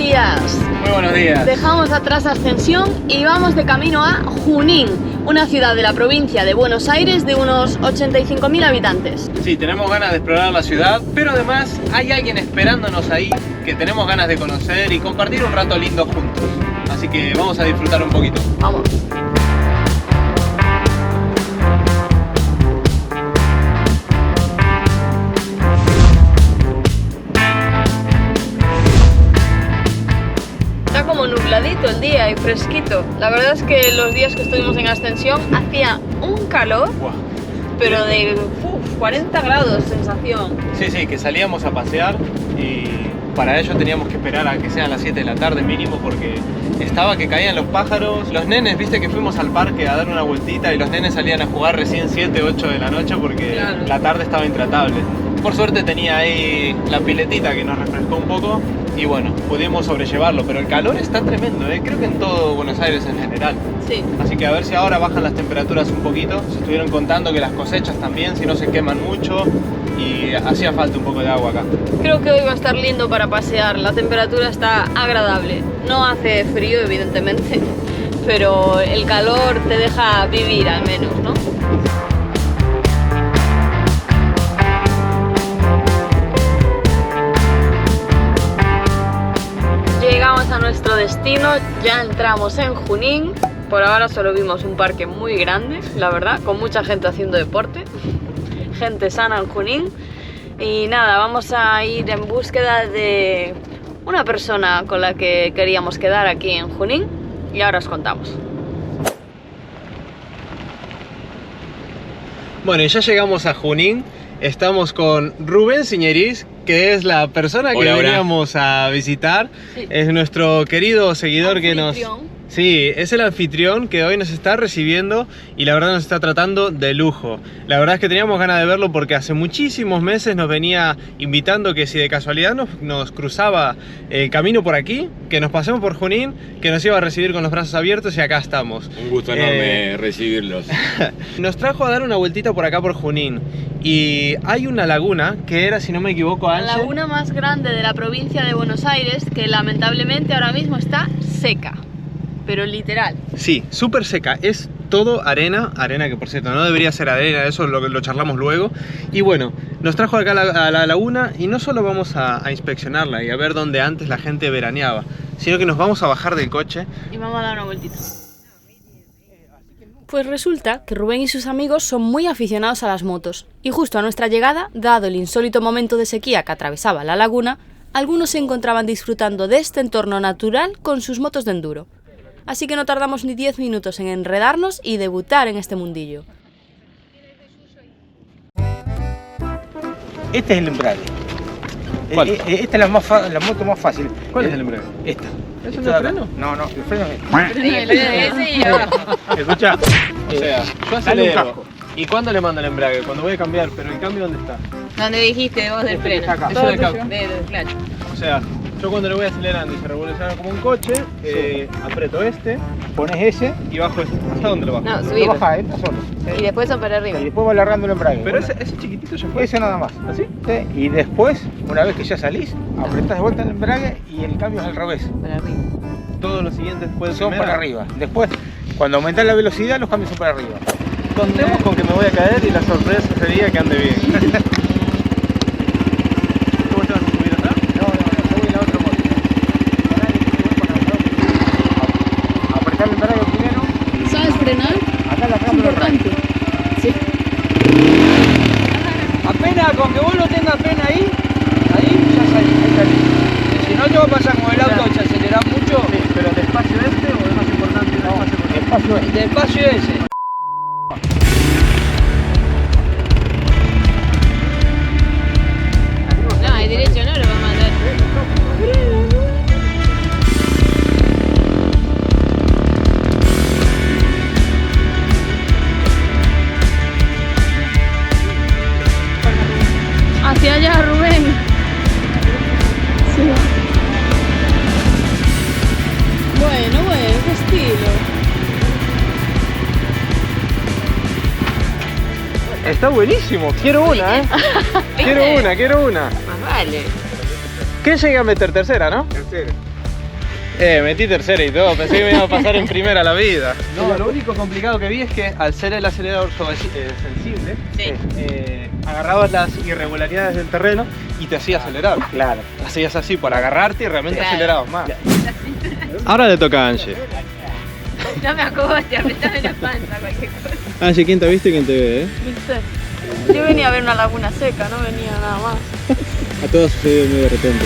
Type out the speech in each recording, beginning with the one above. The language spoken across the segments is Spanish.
días. Muy buenos días. Dejamos atrás Ascensión y vamos de camino a Junín, una ciudad de la provincia de Buenos Aires de unos 85.000 habitantes. Sí, tenemos ganas de explorar la ciudad, pero además hay alguien esperándonos ahí que tenemos ganas de conocer y compartir un rato lindo juntos. Así que vamos a disfrutar un poquito. Vamos. Como nubladito el día y fresquito. La verdad es que los días que estuvimos en Ascensión hacía un calor, Wow. pero de 40 grados sensación. Sí, que salíamos a pasear y para ello teníamos que esperar a que sean las 7 de la tarde mínimo porque estaba que caían los pájaros. Los nenes, viste que fuimos al parque a dar una vueltita y los nenes salían a jugar recién 7, 8 de la noche porque Claro. La tarde estaba intratable. Por suerte tenía ahí la piletita que nos refrescó un poco y bueno, pudimos sobrellevarlo, pero el calor está tremendo, creo que en todo Buenos Aires en general. Sí. Así que a ver si ahora bajan las temperaturas un poquito. Se estuvieron contando que las cosechas también, si no se queman mucho y hacía falta un poco de agua acá. Creo que hoy va a estar lindo para pasear. La temperatura está agradable. No hace frío, evidentemente, pero el calor te deja vivir al menos, ¿no? Llegamos a nuestro destino, ya entramos en Junín. Por ahora solo vimos un parque muy grande, la verdad, con mucha gente haciendo deporte, gente sana en Junín. Y nada, vamos a ir en búsqueda de una persona con la que queríamos quedar aquí en Junín y ahora os contamos. Bueno, y ya llegamos a Junín. Estamos con Rubén Siñeris, que es la persona que veníamos a visitar. Sí. Es nuestro querido seguidor que nos... Anfitrión. Sí, es el anfitrión que hoy nos está recibiendo y la verdad nos está tratando de lujo. La verdad es que teníamos ganas de verlo porque hace muchísimos meses nos venía invitando que si de casualidad nos cruzaba el camino por aquí, que nos pasemos por Junín, que nos iba a recibir con los brazos abiertos y acá estamos. Un gusto enorme recibirlos. Nos trajo a dar una vueltita por acá por Junín y hay una laguna que era, si no me equivoco, La Ángel. laguna más grande de la provincia de Buenos Aires, que lamentablemente ahora mismo está seca, pero literal. Sí, súper seca, es todo arena que por cierto no debería ser arena, eso lo charlamos luego. Y bueno, nos trajo acá a la laguna y no solo vamos a inspeccionarla y a ver dónde antes la gente veraneaba, sino que nos vamos a bajar del coche. Y vamos a dar una vueltita. Pues resulta que Rubén y sus amigos son muy aficionados a las motos y justo a nuestra llegada, dado el insólito momento de sequía que atravesaba la laguna, algunos se encontraban disfrutando de este entorno natural con sus motos de enduro. Así que no tardamos ni 10 minutos en enredarnos y debutar en este mundillo. Este es el embrague. ¿Cuál? Esta es la moto más fácil. ¿Cuál es el embrague? Esta. ¿Eso Esta no de es acá. freno? No, el freno es Ese y abajo. Escucha. O sea, yo dale un acelero. casco. ¿Y cuándo le mando el embrague? Cuando voy a cambiar, pero el cambio ¿dónde está? Donde dijiste vos del freno. Acá. Eso de acá. Del clutch. O sea, yo cuando le voy acelerando y se revoluciona como un coche, aprieto este Pones ese, y bajo este. ¿Hasta dónde lo bajo? No, lo subir. bajas, entra solo. Y después son para arriba. Y después va alargando el embrague. Pero Bueno, ese chiquitito ya fue. ese nada más. ¿Así? Sí, y después, una vez que ya salís, apretás de vuelta el embrague y el cambio es al revés. Para arriba. Todos los siguientes después de Son primera. para arriba. Después, cuando aumentás la velocidad, los cambios son para arriba. Contemos con que me voy a caer y la sorpresa sería que ande bien. ¿Cómo te vas a subir acá? No, yo voy en la otra moto. Apretar el embrague primero. ¿Sabes frenar? Acá la cambio el embrague. Sí. Apenas con que vos lo tengas apenas ahí ya salís. Si no te va a pasar con el auto, se acelera mucho. Sí, pero el espacio este o es más importante el espacio por Espacio El despacio ese. No, hay derecho, no lo va a mandar. Hacia allá, Rubén. Sí. Bueno, qué estilo. Está buenísimo, quiero una, quiero una. Más vale. ¿Qué llegué a meter? Tercera, ¿no? Tercero. Metí tercera y todo, pensé que me iba a pasar en primera la vida. No, lo único complicado que vi es que al ser el acelerador sensible, agarrabas las irregularidades del terreno y te hacía acelerar. Claro. Hacías así por agarrarte y realmente acelerabas más. Así. Ahora le toca a Angie. No me acogote, apretame la panza, cualquier cosa. Angie, ¿quién te ha visto y quién te ve? ¿Viste? Yo venía a ver una laguna seca, no venía nada más. A todos sucedió muy de repente.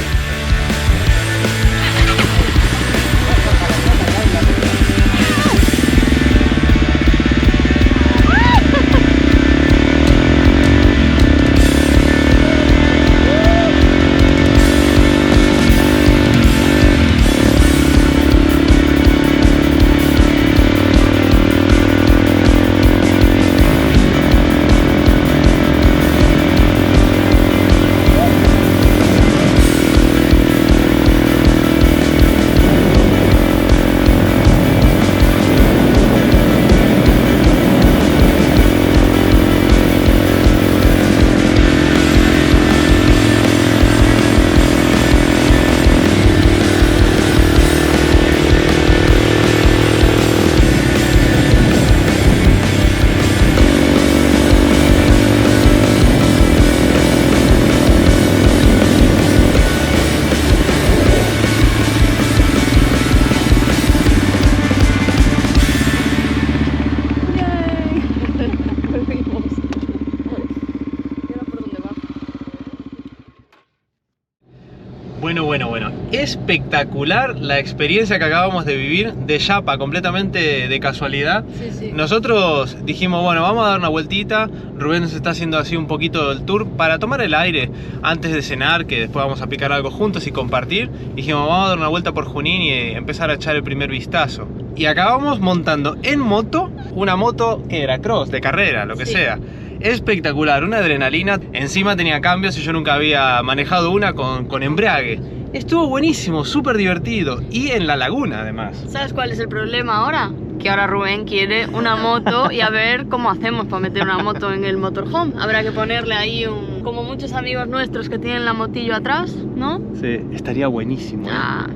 Bueno, espectacular la experiencia que acabamos de vivir, de chapa, completamente de casualidad. Sí. Nosotros dijimos, bueno, vamos a dar una vueltita. Rubén nos está haciendo así un poquito el tour para tomar el aire antes de cenar, que después vamos a picar algo juntos y compartir. Dijimos, vamos a dar una vuelta por Junín y empezar a echar el primer vistazo. Y acabamos montando en moto, una moto que era cross, de carrera, lo que sea. Espectacular, una adrenalina. Encima tenía cambios y yo nunca había manejado una con embrague. Estuvo buenísimo, súper divertido. Y en la laguna además. ¿Sabes cuál es el problema ahora? Que ahora Rubén quiere una moto y a ver cómo hacemos para meter una moto en el motorhome. Habrá que ponerle ahí como muchos amigos nuestros que tienen la motillo atrás, ¿no? Sí, estaría buenísimo. Ah.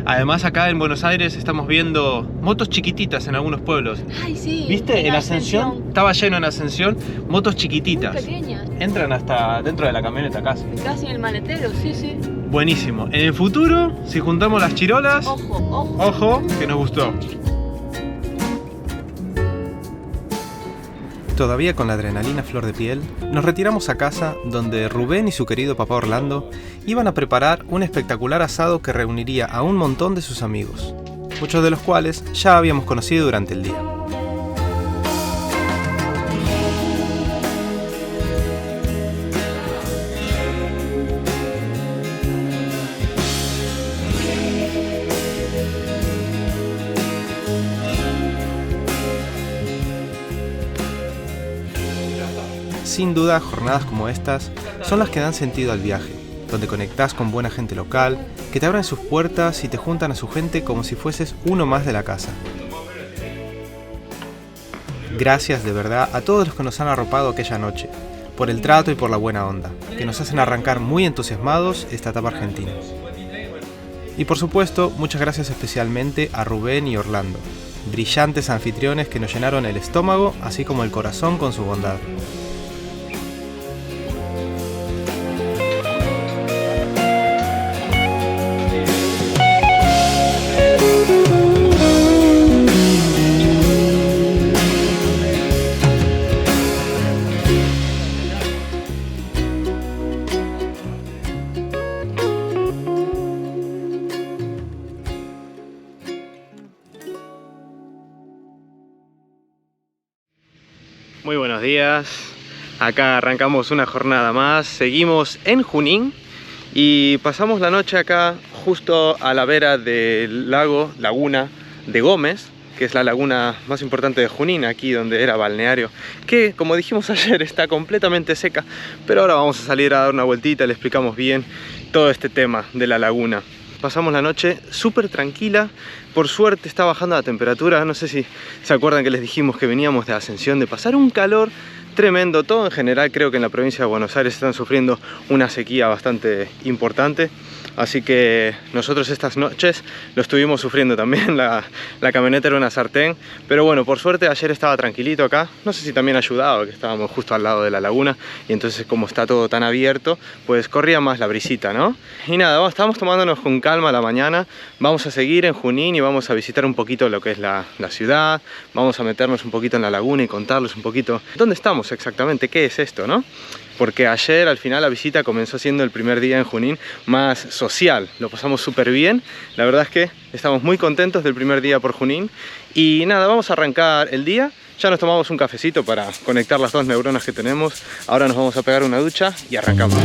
Además acá en Buenos Aires estamos viendo motos chiquititas en algunos pueblos. Ay, sí. ¿Viste? En Ascensión, estaba lleno en Ascensión, motos chiquititas. Muy pequeñas. Entran hasta dentro de la camioneta casi. Casi en el maletero, sí. Buenísimo. En el futuro, si juntamos las chirolas, ojo, que nos gustó. Todavía con la adrenalina a flor de piel, nos retiramos a casa donde Rubén y su querido papá Orlando iban a preparar un espectacular asado que reuniría a un montón de sus amigos, muchos de los cuales ya habíamos conocido durante el día. Sin duda, jornadas como estas son las que dan sentido al viaje, donde conectás con buena gente local, que te abren sus puertas y te juntan a su gente como si fueses uno más de la casa. Gracias de verdad a todos los que nos han arropado aquella noche, por el trato y por la buena onda, que nos hacen arrancar muy entusiasmados esta etapa argentina. Y por supuesto, muchas gracias especialmente a Rubén y Orlando, brillantes anfitriones que nos llenaron el estómago así como el corazón con su bondad. Muy buenos días, acá arrancamos una jornada más, seguimos en Junín y pasamos la noche acá justo a la vera del laguna de Gómez, que es la laguna más importante de Junín, aquí donde era balneario, que como dijimos ayer está completamente seca, pero ahora vamos a salir a dar una vueltita, le explicamos bien todo este tema de la laguna. Pasamos la noche súper tranquila, por suerte está bajando la temperatura, no sé si se acuerdan que les dijimos que veníamos de Ascensión, de pasar un calor tremendo. Todo en general creo que en la provincia de Buenos Aires están sufriendo una sequía bastante importante. Así que nosotros estas noches lo estuvimos sufriendo también, la camioneta era una sartén. Pero bueno, por suerte ayer estaba tranquilito acá. No sé si también ha ayudado que estábamos justo al lado de la laguna. Y entonces como está todo tan abierto, pues corría más la brisita, ¿no? Y nada, estamos tomándonos con calma la mañana. Vamos a seguir en Junín y vamos a visitar un poquito lo que es la ciudad. Vamos a meternos un poquito en la laguna y contarles un poquito dónde estamos exactamente, qué es esto, ¿no? Porque ayer al final la visita comenzó siendo el primer día en Junín más social. Lo pasamos súper bien. La verdad es que estamos muy contentos del primer día por Junín. Y nada, vamos a arrancar el día. Ya nos tomamos un cafecito para conectar las dos neuronas que tenemos. Ahora nos vamos a pegar una ducha y arrancamos.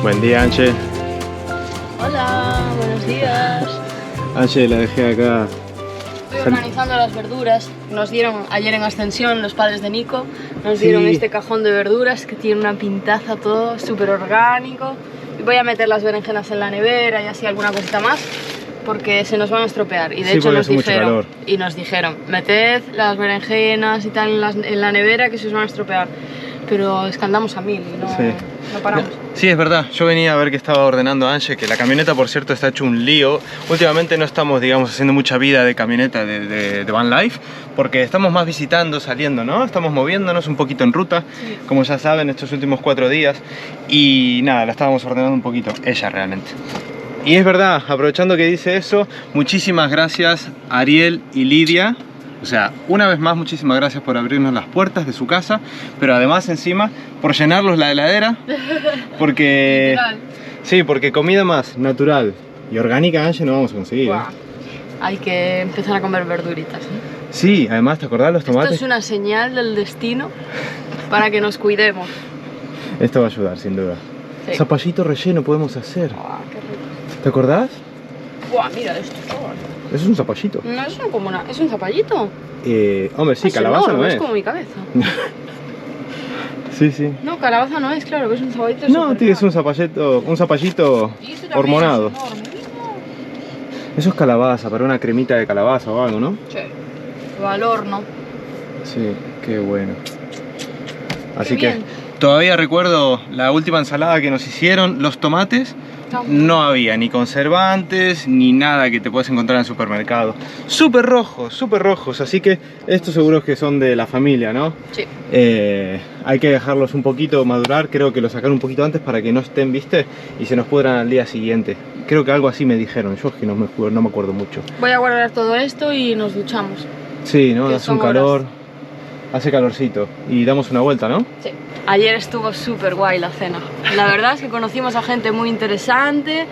Buen día, Anche. Hola, buenos días. Anche, la dejé acá. Estoy organizando las verduras. Nos dieron ayer en Ascensión, los padres de Nico, nos dieron este cajón de verduras que tiene una pintaza, todo súper orgánico. Y voy a meter las berenjenas en la nevera y así alguna cosita más, porque se nos van a estropear. Y de hecho nos dijeron, meted las berenjenas y tal en la nevera que se os van a estropear. Pero es que andamos a 1000 y no paramos. Sí, es verdad. Yo venía a ver que estaba ordenando Anche, que la camioneta, por cierto, está hecho un lío. Últimamente no estamos, digamos, haciendo mucha vida de camioneta de van life, porque estamos más visitando, saliendo, ¿no? Estamos moviéndonos un poquito en ruta, como ya saben, estos últimos 4 días. Y nada, la estábamos ordenando un poquito, ella realmente. Y es verdad, aprovechando que dice eso, muchísimas gracias a Ariel y Lidia. O sea, una vez más, muchísimas gracias por abrirnos las puertas de su casa, pero además encima por llenarlos la heladera, porque... Literal. Sí, porque comida más natural y orgánica, Anche, no vamos a conseguir. Hay que empezar a comer verduritas, ¿eh? Sí, además, ¿te acordás los tomates? Esto es una señal del destino para que nos cuidemos. Esto va a ayudar, sin duda. Sí. Zapallito relleno podemos hacer. Qué rico. ¿Te acordás? Buah, mira esto. Eso es un zapallito. No es como una... ¿Es un zapallito? Hombre, sí, calabaza no es. Es como mi cabeza. Sí, sí. No, calabaza no es, claro, que es un zapallito. No, tío, es un zapallito hormonado. Eso es calabaza, para una cremita de calabaza o algo, ¿no? Sí. O al horno. Sí, qué bueno. Así Qué que bien. todavía recuerdo la última ensalada que nos hicieron, los tomates. No había ni conservantes ni nada que te puedas encontrar en el supermercado. Súper rojos, así que estos seguros que son de la familia, ¿no? Sí. Hay que dejarlos un poquito madurar, creo que los sacaron un poquito antes para que no estén, ¿viste? Y se nos pudran al día siguiente. Creo que algo así me dijeron, yo es que no me acuerdo mucho. Voy a guardar todo esto y nos duchamos. Sí, ¿no? Que Hace un son calor, horas. hace calorcito y damos una vuelta, ¿no? Sí. Ayer estuvo súper guay la cena. La verdad es que conocimos a gente muy interesante,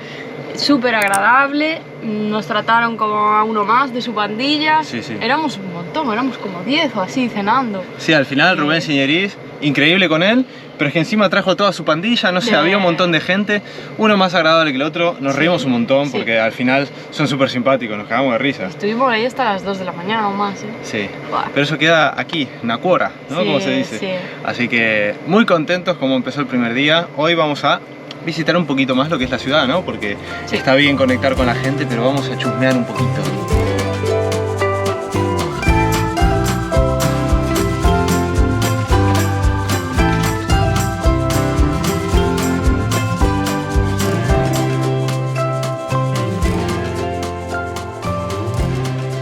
súper agradable. Nos trataron como a uno más de su pandilla. Sí, sí. Éramos un montón, éramos como 10 o así cenando. Sí, al final Rubén Señeriz, increíble con él, pero es que encima trajo toda su pandilla, no sé, había un montón de gente, uno más agradable que el otro, nos reímos un montón porque al final son súper simpáticos, nos cagamos de risa. Estuvimos ahí hasta las 2 de la mañana o más, ¿eh? Sí, Buah. pero eso queda aquí, Nacuora, ¿no? Sí, Como se dice. sí. Así que muy contentos como empezó el primer día. Hoy vamos a visitar un poquito más lo que es la ciudad, ¿no? Porque está bien conectar con la gente, pero vamos a chusmear un poquito.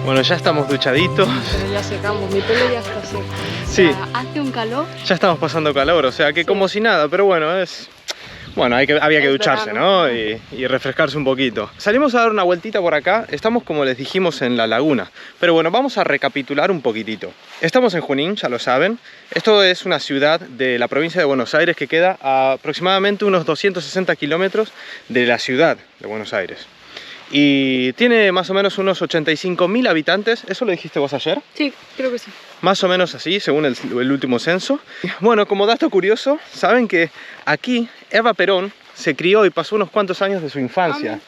Bueno, ya estamos duchaditos. Pero ya secamos, mi pelo ya está seco. Sí. O sea, hace un calor. Ya estamos pasando calor, o sea que como si nada, pero bueno, bueno, había que ducharse, verano. ¿no? Y refrescarse un poquito. Salimos a dar una vueltita por acá, estamos como les dijimos en la laguna. Pero bueno, vamos a recapitular un poquitito. Estamos en Junín, ya lo saben. Esto es una ciudad de la provincia de Buenos Aires que queda a aproximadamente unos 260 kilómetros de la ciudad de Buenos Aires. y tiene más o menos unos 85.000 habitantes. ¿Eso lo dijiste vos ayer? Sí, creo que sí. Más o menos así, según el último censo. Bueno, como dato curioso, saben que aquí Eva Perón se crió y pasó unos cuantos años de su infancia.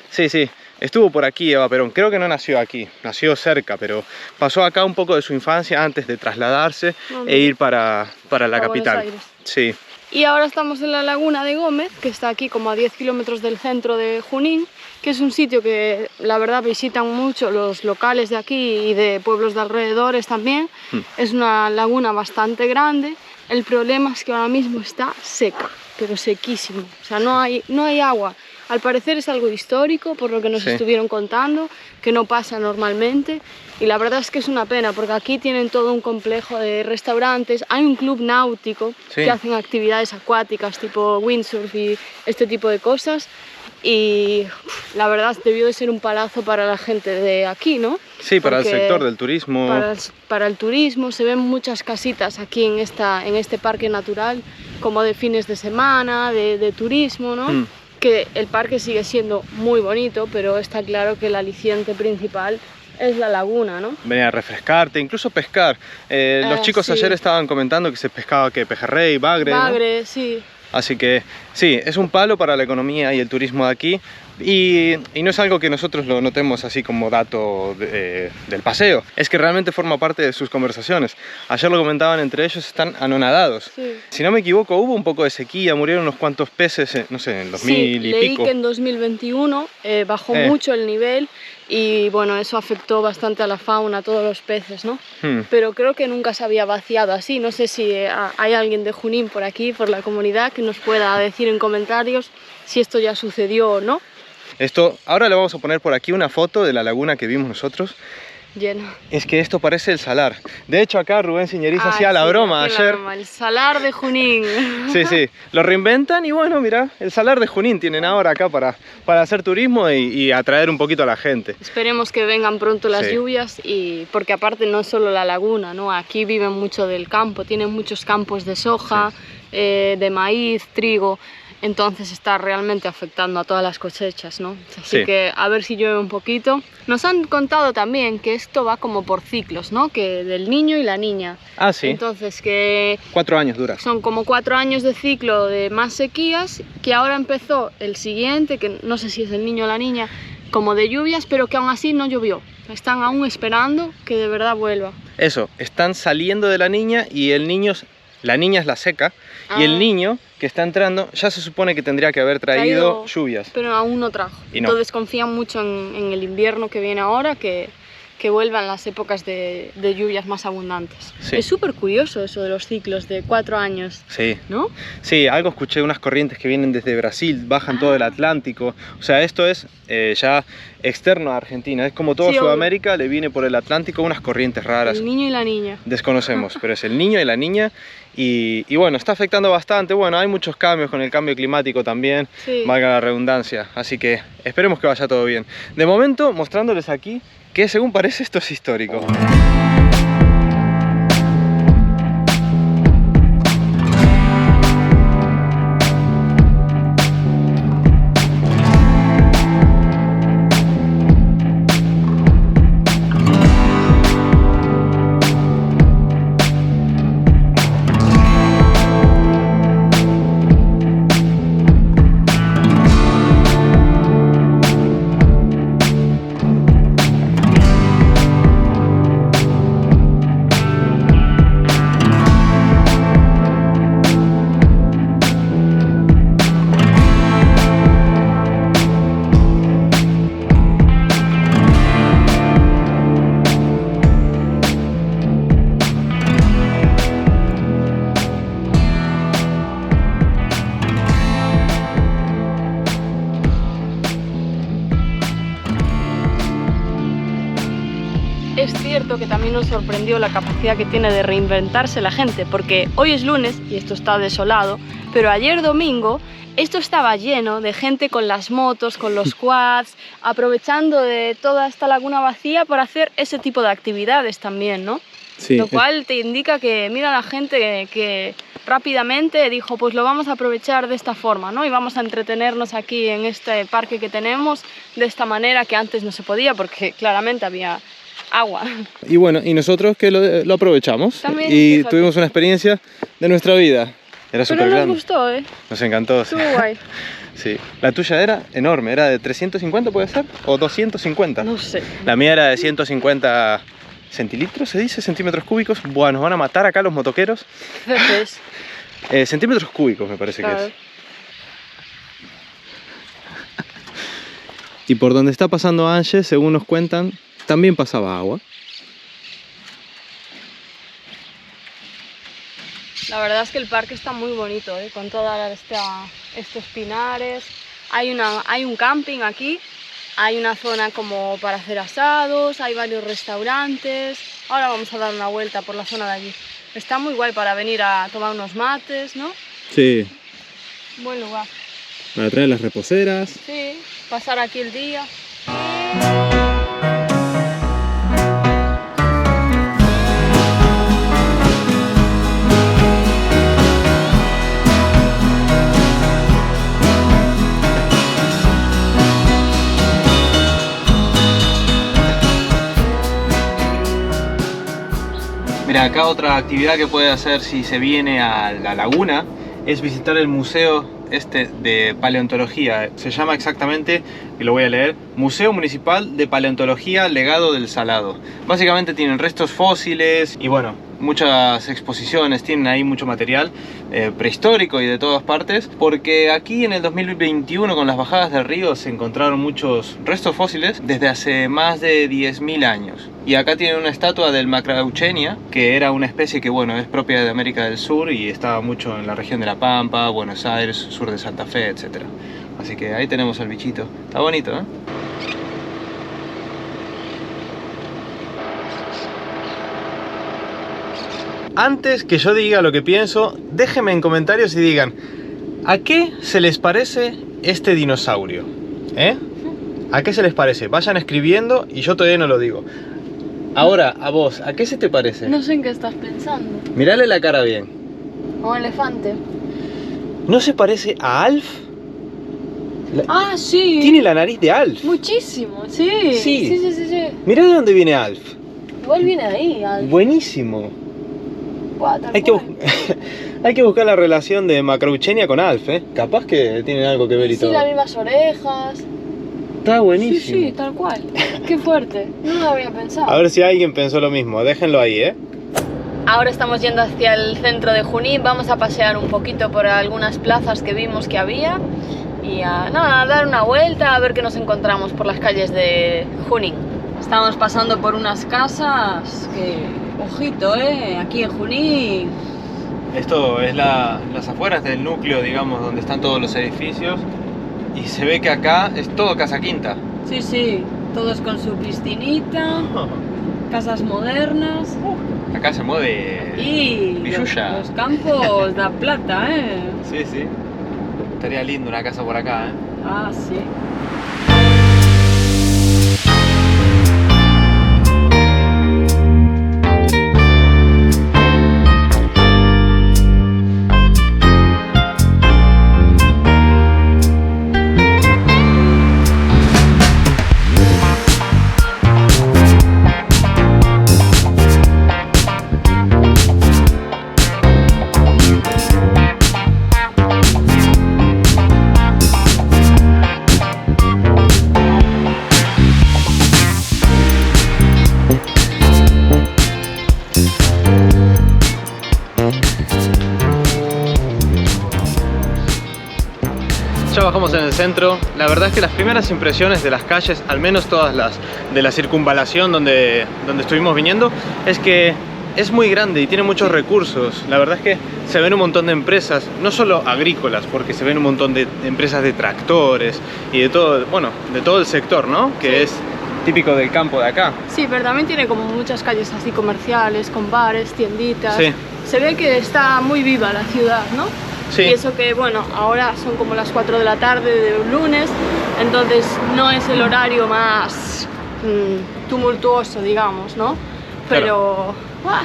Sí, sí, estuvo por aquí Eva Perón. Creo que no nació aquí, nació cerca, pero pasó acá un poco de su infancia antes de trasladarse e ir para la capital. Buenos Aires. Sí. Y ahora estamos en la laguna de Gómez, que está aquí como a 10 kilómetros del centro de Junín, que es un sitio que la verdad visitan mucho los locales de aquí y de pueblos de alrededores también. Es una laguna bastante grande. El problema es que ahora mismo está seca, pero sequísimo. O sea, no hay agua. Al parecer es algo histórico, por lo que nos estuvieron contando, que no pasa normalmente. Y la verdad es que es una pena, porque aquí tienen todo un complejo de restaurantes. Hay un club náutico que hacen actividades acuáticas, tipo windsurf y este tipo de cosas. Y la verdad debió de ser un palazo para la gente de aquí, ¿no? Sí, para el sector del turismo. Para el turismo, se ven muchas casitas aquí en este parque natural, como de fines de semana, de turismo, ¿no? Que el parque sigue siendo muy bonito, pero está claro que el aliciente principal es la laguna, ¿no? Venir a refrescarte, incluso pescar. Los chicos ayer estaban comentando que se pescaba pejerrey, bagre. Bagre, ¿no? sí. Así que sí, es un palo para la economía y el turismo de aquí. Y no es algo que nosotros lo notemos así como dato del paseo, es que realmente forma parte de sus conversaciones. Ayer lo comentaban entre ellos, están anonadados. Sí. Si no me equivoco, hubo un poco de sequía, murieron unos cuantos peces, no sé, en 2000 y pico. Sí, leí que en 2021 bajó mucho el nivel y bueno, eso afectó bastante a la fauna, a todos los peces, ¿no? Pero creo que nunca se había vaciado así. No sé si hay alguien de Junín por aquí, por la comunidad, que nos pueda decir en comentarios si esto ya sucedió o no. Ahora le vamos a poner por aquí una foto de la laguna que vimos nosotros. Lleno. Es que esto parece el salar. De hecho acá Rubén Siñeriza hacía la broma ayer. El salar de Junín. Sí, sí, lo reinventan y bueno, mira, el salar de Junín tienen ahora acá para hacer turismo y atraer un poquito a la gente. Esperemos que vengan pronto las lluvias, porque aparte no es solo la laguna, ¿no? Aquí viven mucho del campo, tienen muchos campos de soja, de maíz, trigo. Entonces está realmente afectando a todas las cosechas, ¿no? Así que a ver si llueve un poquito. Nos han contado también que esto va como por ciclos, ¿no? Que del niño y la niña. Ah, sí. Entonces que 4 años dura. son como 4 años de ciclo de más sequías, que ahora empezó el siguiente, que no sé si es el niño o la niña, como de lluvias, pero que aún así no llovió. Están aún esperando que de verdad vuelva. Eso, están saliendo de la niña y la niña es la seca y el niño que está entrando ya se supone que tendría que haber traído lluvias. Pero aún no trajo. Entonces confían mucho en el invierno que viene ahora, que vuelvan las épocas de lluvias más abundantes. Sí. Es súper curioso eso de los ciclos de 4 años, sí. ¿no? Sí, algo escuché, unas corrientes que vienen desde Brasil, bajan todo el Atlántico. O sea, esto es ya externo a Argentina. Es como todo Sudamérica, le viene por el Atlántico unas corrientes raras. El niño y la niña. Desconocemos, pero es el niño y la niña. Y bueno, está afectando bastante. Bueno, hay muchos cambios con el cambio climático también, valga la redundancia. Así que esperemos que vaya todo bien. De momento, mostrándoles aquí que según parece esto es histórico. Es cierto que también nos sorprendió la capacidad que tiene de reinventarse la gente, porque hoy es lunes y esto está desolado, pero ayer domingo esto estaba lleno de gente con las motos, con los quads, aprovechando de toda esta laguna vacía para hacer ese tipo de actividades también, ¿no? Sí, lo cual te indica que mira la gente que rápidamente dijo, pues lo vamos a aprovechar de esta forma, ¿no? Y vamos a entretenernos aquí en este parque que tenemos de esta manera que antes no se podía porque claramente había agua. Y bueno, y nosotros que lo aprovechamos. También, y fíjate. tuvimos una experiencia de nuestra vida. Era súper Pero nos grande. gustó, ¿eh? Nos encantó. Estuvo guay. Sí. La tuya era enorme, era de 350, ¿puede ser? ¿O 250? No sé. La mía era de 150 centilitros, se dice, centímetros cúbicos. Buah, nos van a matar acá los motoqueros. Entonces, Centímetros cúbicos me parece claro. que es. Y por donde está pasando Ange, según nos cuentan, también pasaba agua. La verdad es que el parque está muy bonito, ¿eh? Con todos estos pinares. Hay un camping aquí, hay una zona como para hacer asados, hay varios restaurantes. Ahora vamos a dar una vuelta por la zona de allí. Está muy guay para venir a tomar unos mates, ¿no? Sí, Buen lugar. para traer las reposeras. Sí, pasar aquí el día. Mira, acá otra actividad que puede hacer si se viene a la laguna es visitar el museo de paleontología. Se llama exactamente, y lo voy a leer, Museo Municipal de Paleontología Legado del Salado. Básicamente tienen restos fósiles y bueno, muchas exposiciones, tienen ahí mucho material prehistórico y de todas partes, porque aquí en el 2021 con las bajadas del río se encontraron muchos restos fósiles desde hace más de 10.000 años. Y acá tienen una estatua del Macrauchenia, que era una especie que bueno, es propia de América del Sur y estaba mucho en la región de La Pampa, Buenos Aires, sur de Santa Fe, etc. Así que ahí tenemos al bichito. Está bonito, ¿eh? Antes que yo diga lo que pienso, déjenme en comentarios y digan ¿a qué se les parece este dinosaurio? ¿Eh? ¿A qué se les parece? Vayan escribiendo y yo todavía no lo digo. Ahora, a vos, ¿a qué se te parece? No sé en qué estás pensando. Mirale la cara bien. Un elefante. ¿No se parece a Alf? Ah, sí. Tiene la nariz de Alf. Muchísimo, sí. Sí. Sí. Mirá de dónde viene Alf. Igual viene ahí. Buenísimo. Guau, tal Hay que, cual. hay que buscar la relación de Macrauchenia con Alf, ¿eh? Capaz que tienen algo que ver y Sí, todo. las mismas orejas. Está buenísimo. Sí, tal cual. Qué fuerte. No lo había pensado. A ver si alguien pensó lo mismo. Déjenlo ahí, ¿eh? Ahora estamos yendo hacia el centro de Junín. Vamos a pasear un poquito por algunas plazas que vimos que había. Y a dar una vuelta, a ver qué nos encontramos por las calles de Junín. Estamos pasando por unas casas que... Ojito, aquí en Junín. Esto es las afueras del núcleo, digamos, donde están todos los edificios. Y se ve que acá es todo casa quinta. Sí, todos con su piscinita, casas modernas. Acá se mueve Y Villuya. los campos da plata, Sí. Estaría lindo una casa por acá, ¿eh? Ah, sí. Ya bajamos en el centro. La verdad es que las primeras impresiones de las calles, al menos todas las de la circunvalación donde estuvimos viniendo, es que es muy grande y tiene muchos recursos. La verdad es que se ven un montón de empresas, no solo agrícolas, porque se ven un montón de empresas de tractores y de todo, bueno, de todo el sector, ¿no? Que es típico del campo de acá. Sí, pero también tiene como muchas calles así comerciales, con bares, tienditas. Sí. Se ve que está muy viva la ciudad, ¿no? Sí. Y eso que, bueno, ahora son como las 4 de la tarde de un lunes, entonces no es el horario más tumultuoso, digamos, ¿no? pero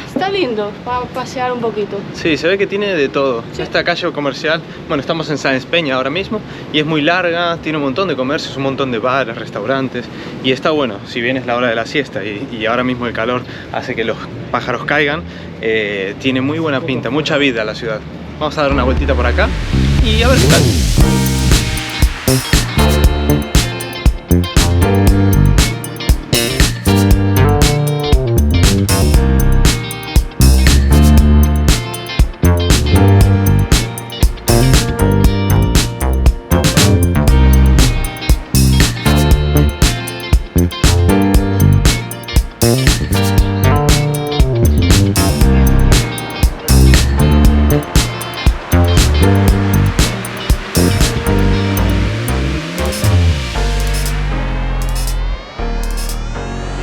está lindo para pasear un poquito. Sí, se ve que tiene de todo. Sí. Esta calle comercial, bueno, estamos en Sáenz Peña ahora mismo y es muy larga, tiene un montón de comercios, un montón de bares, restaurantes y está bueno. Si bien es la hora de la siesta y ahora mismo el calor hace que los pájaros caigan, tiene muy buena pinta, mucha vida la ciudad. Vamos a dar una vueltita por acá y a ver qué tal.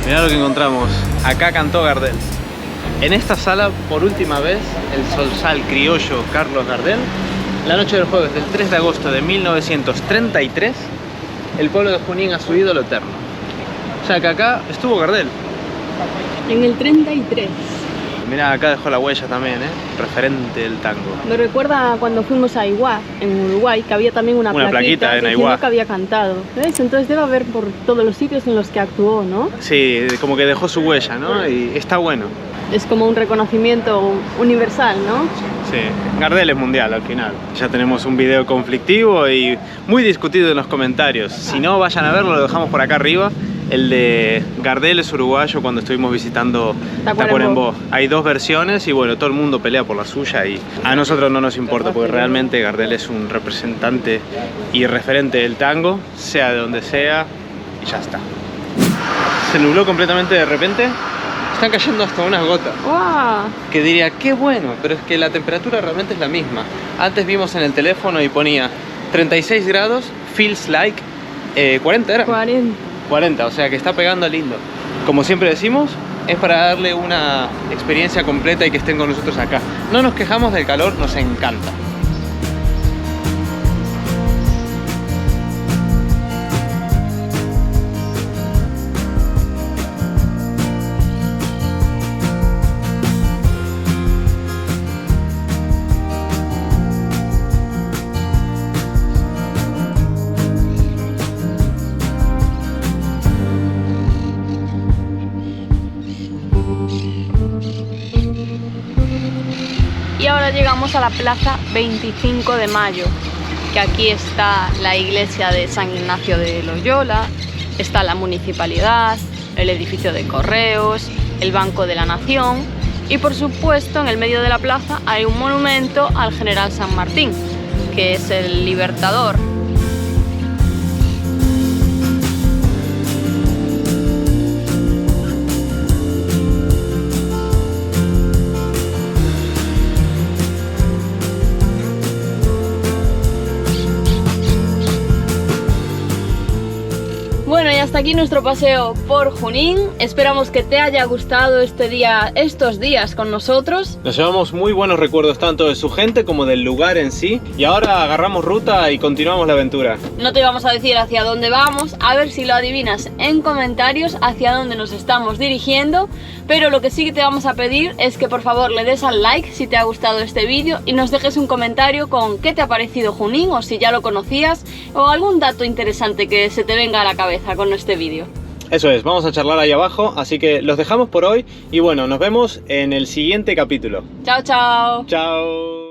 Mirá lo que encontramos. Acá cantó Gardel. En esta sala, por última vez, el solsal criollo Carlos Gardel. La noche del jueves del 3 de agosto de 1933, el pueblo de Junín a su ídolo eterno. O sea que acá estuvo Gardel. En el 33. Mirá, acá dejó la huella también, referente del tango. Me recuerda cuando fuimos a Aiguá, en Uruguay, que había también una plaquita en diciendo Aiguá que había cantado. ¿Ves? Entonces debe haber por todos los sitios en los que actuó, ¿no? Sí, como que dejó su huella, ¿no? Y está bueno. Es como un reconocimiento universal, ¿no? Sí, Gardel es mundial al final. Ya tenemos un video conflictivo y muy discutido en los comentarios. Si no, vayan a verlo, lo dejamos por acá arriba. El de Gardel es uruguayo cuando estuvimos visitando Tacuarembó. Hay dos versiones y bueno, todo el mundo pelea por la suya y a nosotros no nos importa porque realmente Gardel es un representante y referente del tango, sea de donde sea, y ya está. Se nubló completamente de repente. Están cayendo hasta unas gotas. ¡Wow! Que diría, qué bueno, pero es que la temperatura realmente es la misma. Antes vimos en el teléfono y ponía 36 grados, feels like 40 era. 40, o sea que está pegando lindo. Como siempre decimos, es para darle una experiencia completa y que estén con nosotros acá. No nos quejamos del calor, nos encanta. Y ahora llegamos a la plaza 25 de Mayo, que aquí está la iglesia de San Ignacio de Loyola, está la municipalidad, el edificio de correos, el Banco de la Nación y por supuesto en el medio de la plaza hay un monumento al general San Martín, que es el libertador. Bueno, y hasta aquí nuestro paseo por Junín. Esperamos que te haya gustado estos días con nosotros. Nos llevamos muy buenos recuerdos tanto de su gente como del lugar en sí. Y ahora agarramos ruta y continuamos la aventura. No te vamos a decir hacia dónde vamos, a ver si lo adivinas en comentarios hacia dónde nos estamos dirigiendo. Pero lo que sí que te vamos a pedir es que por favor le des al like si te ha gustado este vídeo y nos dejes un comentario con qué te ha parecido Junín o si ya lo conocías o algún dato interesante que se te venga a la cabeza con este vídeo. Eso es, vamos a charlar ahí abajo, así que los dejamos por hoy y bueno, nos vemos en el siguiente capítulo. Chao, chao. Chao.